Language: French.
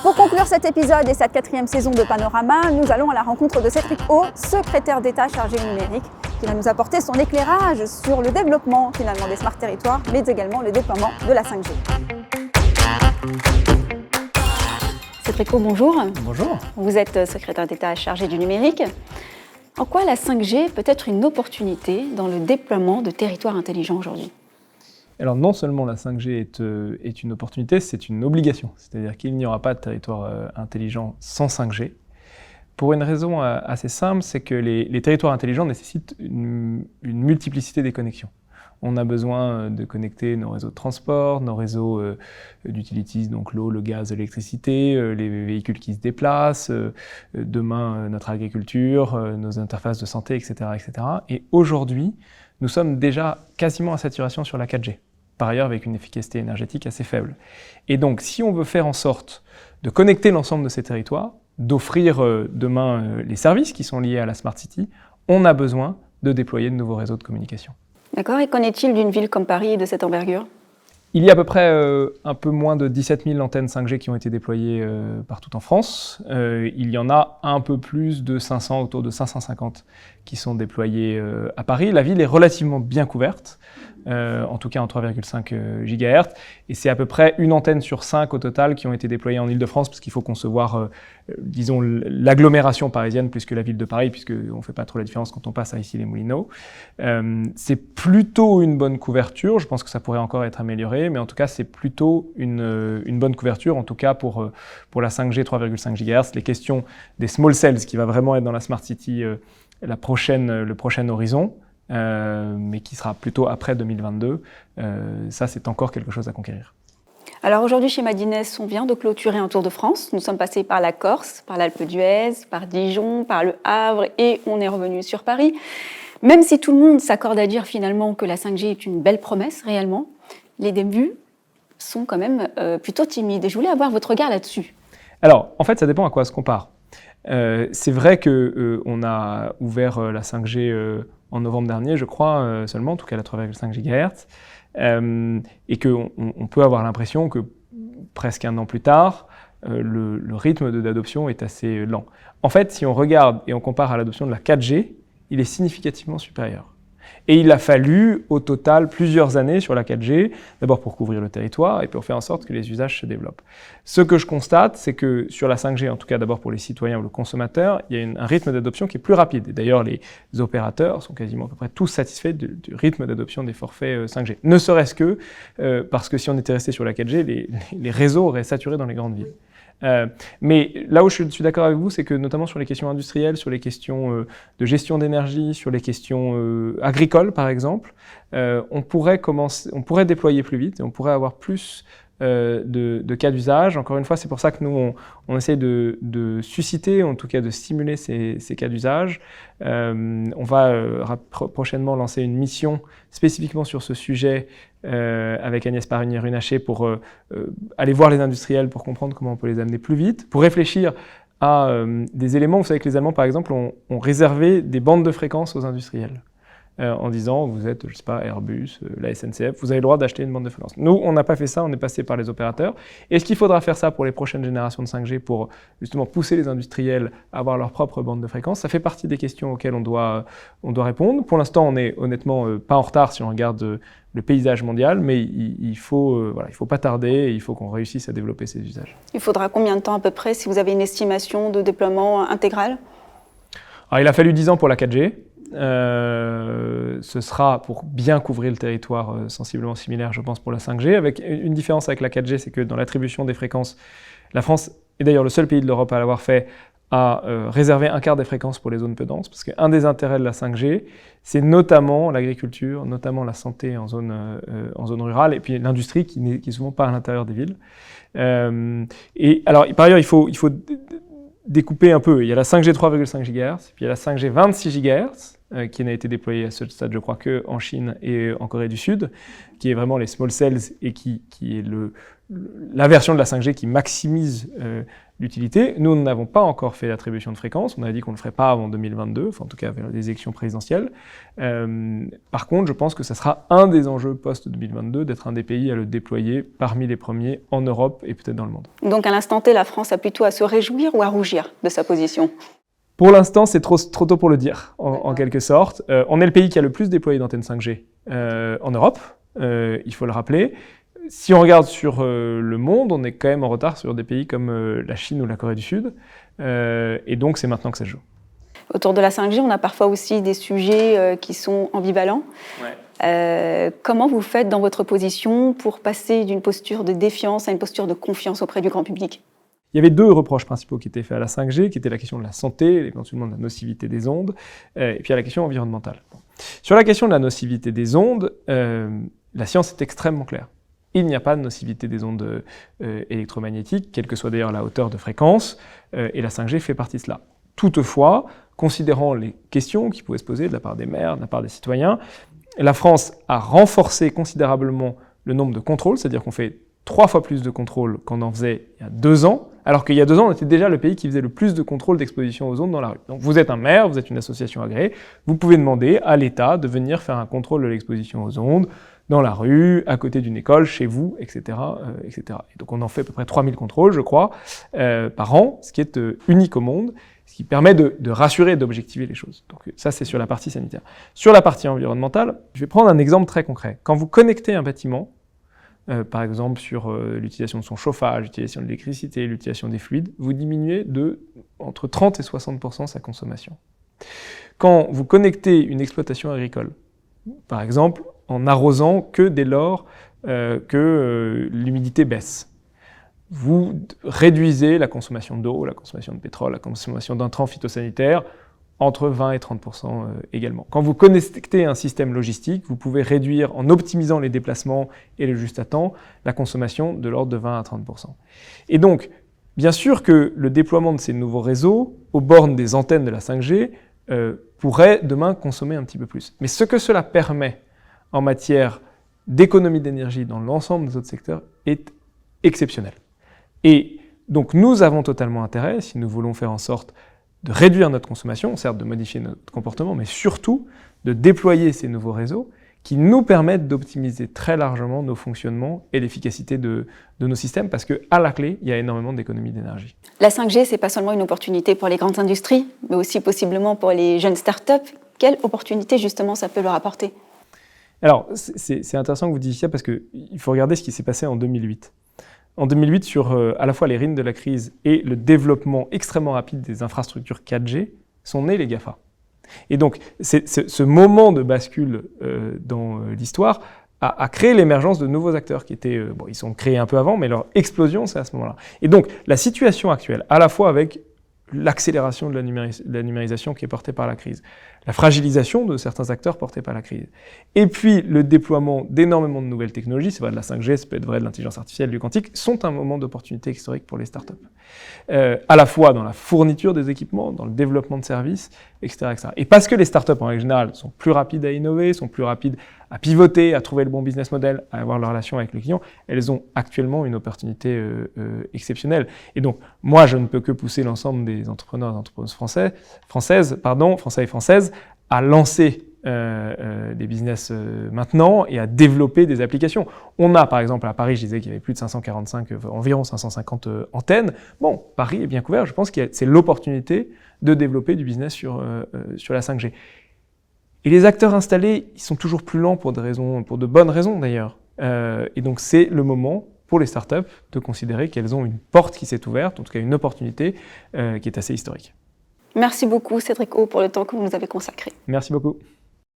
Pour conclure cet épisode et cette 4e saison de Panorama, nous allons à la rencontre de Cédric O, secrétaire d'État chargé du numérique, qui va nous apporter son éclairage sur le développement finalement des smart territoires, mais également le déploiement de la 5G. Cédric O, bonjour. Bonjour. Vous êtes secrétaire d'État chargé du numérique. En quoi la 5G peut être une opportunité dans le déploiement de territoires intelligents aujourd'hui ? Alors non seulement la 5G est une opportunité, c'est une obligation. C'est-à-dire qu'il n'y aura pas de territoire intelligent sans 5G. Pour une raison assez simple, c'est que les territoires intelligents nécessitent une multiplicité des connexions. On a besoin de connecter nos réseaux de transport, nos réseaux d'utilities, donc l'eau, le gaz, l'électricité, les véhicules qui se déplacent, demain notre agriculture, nos interfaces de santé, etc., etc. Et aujourd'hui, nous sommes déjà quasiment à saturation sur la 4G. Par ailleurs avec une efficacité énergétique assez faible. Et donc, si on veut faire en sorte de connecter l'ensemble de ces territoires, d'offrir demain les services qui sont liés à la Smart City, on a besoin de déployer de nouveaux réseaux de communication. D'accord, et qu'en est-il d'une ville comme Paris de cette envergure ? Il y a à peu près un peu moins de 17 000 antennes 5G qui ont été déployées partout en France. Il y en a un peu plus de 500, autour de 550 qui sont déployées à Paris. La ville est relativement bien couverte, en tout cas en 3,5 GHz. Et c'est à peu près une antenne sur 5 au total qui ont été déployées en Île-de-France, parce qu'il faut concevoir, disons, l'agglomération parisienne plus que la ville de Paris, puisqu'on ne fait pas trop la différence quand on passe à Issy-les-Moulineaux. C'est plutôt une bonne couverture. Je pense que ça pourrait encore être amélioré. Mais en tout cas, c'est plutôt une bonne couverture, en tout cas pour la 5G 3,5 GHz. Les questions des small cells, qui va vraiment être dans la Smart City le prochain horizon, mais qui sera plutôt après 2022, ça c'est encore quelque chose à conquérir. Alors aujourd'hui chez Madines, on vient de clôturer un Tour de France. Nous sommes passés par la Corse, par l'Alpe d'Huez, par Dijon, par le Havre et on est revenu sur Paris. Même si tout le monde s'accorde à dire finalement que la 5G est une belle promesse réellement, les débuts sont quand même plutôt timides. Et je voulais avoir votre regard là-dessus. Alors, en fait, ça dépend à quoi on se compare. C'est vrai qu'on a ouvert la 5G en novembre dernier, je crois, seulement, en tout cas la 3,5 GHz, et qu'on peut avoir l'impression que presque un an plus tard, le rythme d'adoption est assez lent. En fait, si on regarde et on compare à l'adoption de la 4G, il est significativement supérieur. Et il a fallu, au total, plusieurs années sur la 4G, d'abord pour couvrir le territoire et pour faire en sorte que les usages se développent. Ce que je constate, c'est que sur la 5G, en tout cas d'abord pour les citoyens ou le consommateur, il y a un rythme d'adoption qui est plus rapide. Et d'ailleurs, les opérateurs sont quasiment à peu près tous satisfaits du rythme d'adoption des forfaits 5G. Ne serait-ce que parce que si on était resté sur la 4G, les réseaux auraient saturé dans les grandes villes. Mais là où je suis d'accord avec vous, c'est que notamment sur les questions industrielles, sur les questions de gestion d'énergie, sur les questions agricoles par exemple, on pourrait déployer plus vite et on pourrait avoir plus de cas d'usage. Encore une fois, c'est pour ça que nous, on essaie de susciter, en tout cas de stimuler ces cas d'usage. On va prochainement lancer une mission spécifiquement sur ce sujet avec Agnès Pannier-Runacher pour aller voir les industriels pour comprendre comment on peut les amener plus vite, pour réfléchir à des éléments. Vous savez que les Allemands, par exemple, ont réservé des bandes de fréquences aux industriels. En disant, vous êtes, je sais pas, Airbus, la SNCF, vous avez le droit d'acheter une bande de fréquences. Nous, on n'a pas fait ça, on est passé par les opérateurs. Est-ce qu'il faudra faire ça pour les prochaines générations de 5G pour justement pousser les industriels à avoir leur propre bande de fréquences ? Ça fait partie des questions auxquelles on doit répondre. Pour l'instant, on est honnêtement pas en retard si on regarde le paysage mondial, mais il faut pas tarder et il faut qu'on réussisse à développer ces usages. Il faudra combien de temps à peu près, si vous avez une estimation de déploiement intégral ? Alors, il a fallu 10 ans pour la 4G. Ce sera pour bien couvrir le territoire sensiblement similaire, je pense, pour la 5G, avec une différence avec la 4G, c'est que dans l'attribution des fréquences, la France est d'ailleurs le seul pays de l'Europe à l'avoir fait, à réserver un quart des fréquences pour les zones peu denses, parce qu'un des intérêts de la 5G, c'est notamment l'agriculture, notamment la santé en zone rurale, et puis l'industrie qui n'est souvent pas à l'intérieur des villes. Et alors, par ailleurs, il faut découper un peu. Il y a la 5G 3,5 GHz, puis il y a la 5G 26 GHz, qui n'a été déployée à ce stade, je crois, qu'en Chine et en Corée du Sud, qui est vraiment les small cells et qui est la version de la 5G qui maximise l'utilité. Nous n'avons pas encore fait l'attribution de fréquences. On a dit qu'on ne le ferait pas avant 2022, enfin en tout cas avec les élections présidentielles. Par contre, je pense que ça sera un des enjeux post-2022 d'être un des pays à le déployer parmi les premiers en Europe et peut-être dans le monde. Donc à l'instant T, la France a plutôt à se réjouir ou à rougir de sa position? Pour l'instant, c'est trop tôt pour le dire, en quelque sorte. On est le pays qui a le plus déployé d'antennes 5G en Europe, il faut le rappeler. Si on regarde sur le monde, on est quand même en retard sur des pays comme la Chine ou la Corée du Sud. Et donc, c'est maintenant que ça se joue. Autour de la 5G, on a parfois aussi des sujets qui sont ambivalents. Ouais. Comment vous faites dans votre position pour passer d'une posture de défiance à une posture de confiance auprès du grand public? Il y avait deux reproches principaux qui étaient faits à la 5G, qui étaient la question de la santé, éventuellement de la nocivité des ondes, et puis à la question environnementale. Sur la question de la nocivité des ondes, la science est extrêmement claire. Il n'y a pas de nocivité des ondes électromagnétiques, quelle que soit d'ailleurs la hauteur de fréquence, et la 5G fait partie de cela. Toutefois, considérant les questions qui pouvaient se poser de la part des maires, de la part des citoyens, la France a renforcé considérablement le nombre de contrôles, c'est-à-dire qu'on fait 3 fois plus de contrôles qu'on en faisait il y a 2 ans, alors qu'il y a 2 ans, on était déjà le pays qui faisait le plus de contrôles d'exposition aux ondes dans la rue. Donc vous êtes un maire, vous êtes une association agréée, vous pouvez demander à l'État de venir faire un contrôle de l'exposition aux ondes dans la rue, à côté d'une école, chez vous, etc. etc. Et donc on en fait à peu près 3000 contrôles, je crois, par an, ce qui est unique au monde, ce qui permet de rassurer et d'objectiver les choses. Donc ça, c'est sur la partie sanitaire. Sur la partie environnementale, je vais prendre un exemple très concret. Quand vous connectez un bâtiment, par exemple sur l'utilisation de son chauffage, l'utilisation de l'électricité, l'utilisation des fluides, vous diminuez de entre 30 et 60% sa consommation. Quand vous connectez une exploitation agricole, par exemple en arrosant que dès lors que l'humidité baisse, vous réduisez la consommation d'eau, la consommation de pétrole, la consommation d'intrants phytosanitaires, entre 20 et 30% également. Quand vous connectez un système logistique, vous pouvez réduire, en optimisant les déplacements et le juste à temps, la consommation de l'ordre de 20 à 30%. Et donc, bien sûr que le déploiement de ces nouveaux réseaux, aux bornes des antennes de la 5G, pourrait demain consommer un petit peu plus. Mais ce que cela permet en matière d'économie d'énergie dans l'ensemble des autres secteurs est exceptionnel. Et donc nous avons totalement intérêt, si nous voulons faire en sorte de réduire notre consommation, certes de modifier notre comportement, mais surtout de déployer ces nouveaux réseaux qui nous permettent d'optimiser très largement nos fonctionnements et l'efficacité de nos systèmes, parce qu'à la clé, il y a énormément d'économies d'énergie. La 5G, c'est pas seulement une opportunité pour les grandes industries, mais aussi possiblement pour les jeunes startups. Quelle opportunité justement ça peut leur apporter? Alors, c'est intéressant que vous disiez ça, parce qu'il faut regarder ce qui s'est passé en 2008. En 2008, sur à la fois les rines de la crise et le développement extrêmement rapide des infrastructures 4G, sont nés les GAFA. Et donc, ce moment de bascule dans l'histoire a créé l'émergence de nouveaux acteurs qui étaient, ils sont créés un peu avant, mais leur explosion, c'est à ce moment-là. Et donc, la situation actuelle, à la fois avec l'accélération de la numérisation qui est portée par la crise, la fragilisation de certains acteurs portés par la crise, et puis le déploiement d'énormément de nouvelles technologies, c'est vrai de la 5G, ça peut être vrai de l'intelligence artificielle, du quantique, sont un moment d'opportunité historique pour les startups. À la fois dans la fourniture des équipements, dans le développement de services, etc., etc. Et parce que les startups, en règle générale, sont plus rapides à innover, sont plus rapides à pivoter, à trouver le bon business model, à avoir la relation avec le client, elles ont actuellement une opportunité exceptionnelle. Et donc, moi, je ne peux que pousser l'ensemble des entrepreneurs et entrepreneuses français et françaises, à lancer des business maintenant et à développer des applications. On a, par exemple, à Paris, je disais qu'il y avait plus de environ 550 antennes. Bon, Paris est bien couvert, je pense que c'est l'opportunité de développer du business sur la 5G. Et les acteurs installés, ils sont toujours plus lents pour de bonnes raisons d'ailleurs. Et donc c'est le moment pour les startups de considérer qu'elles ont une porte qui s'est ouverte, en tout cas une opportunité qui est assez historique. Merci beaucoup Cédric O pour le temps que vous nous avez consacré. Merci beaucoup.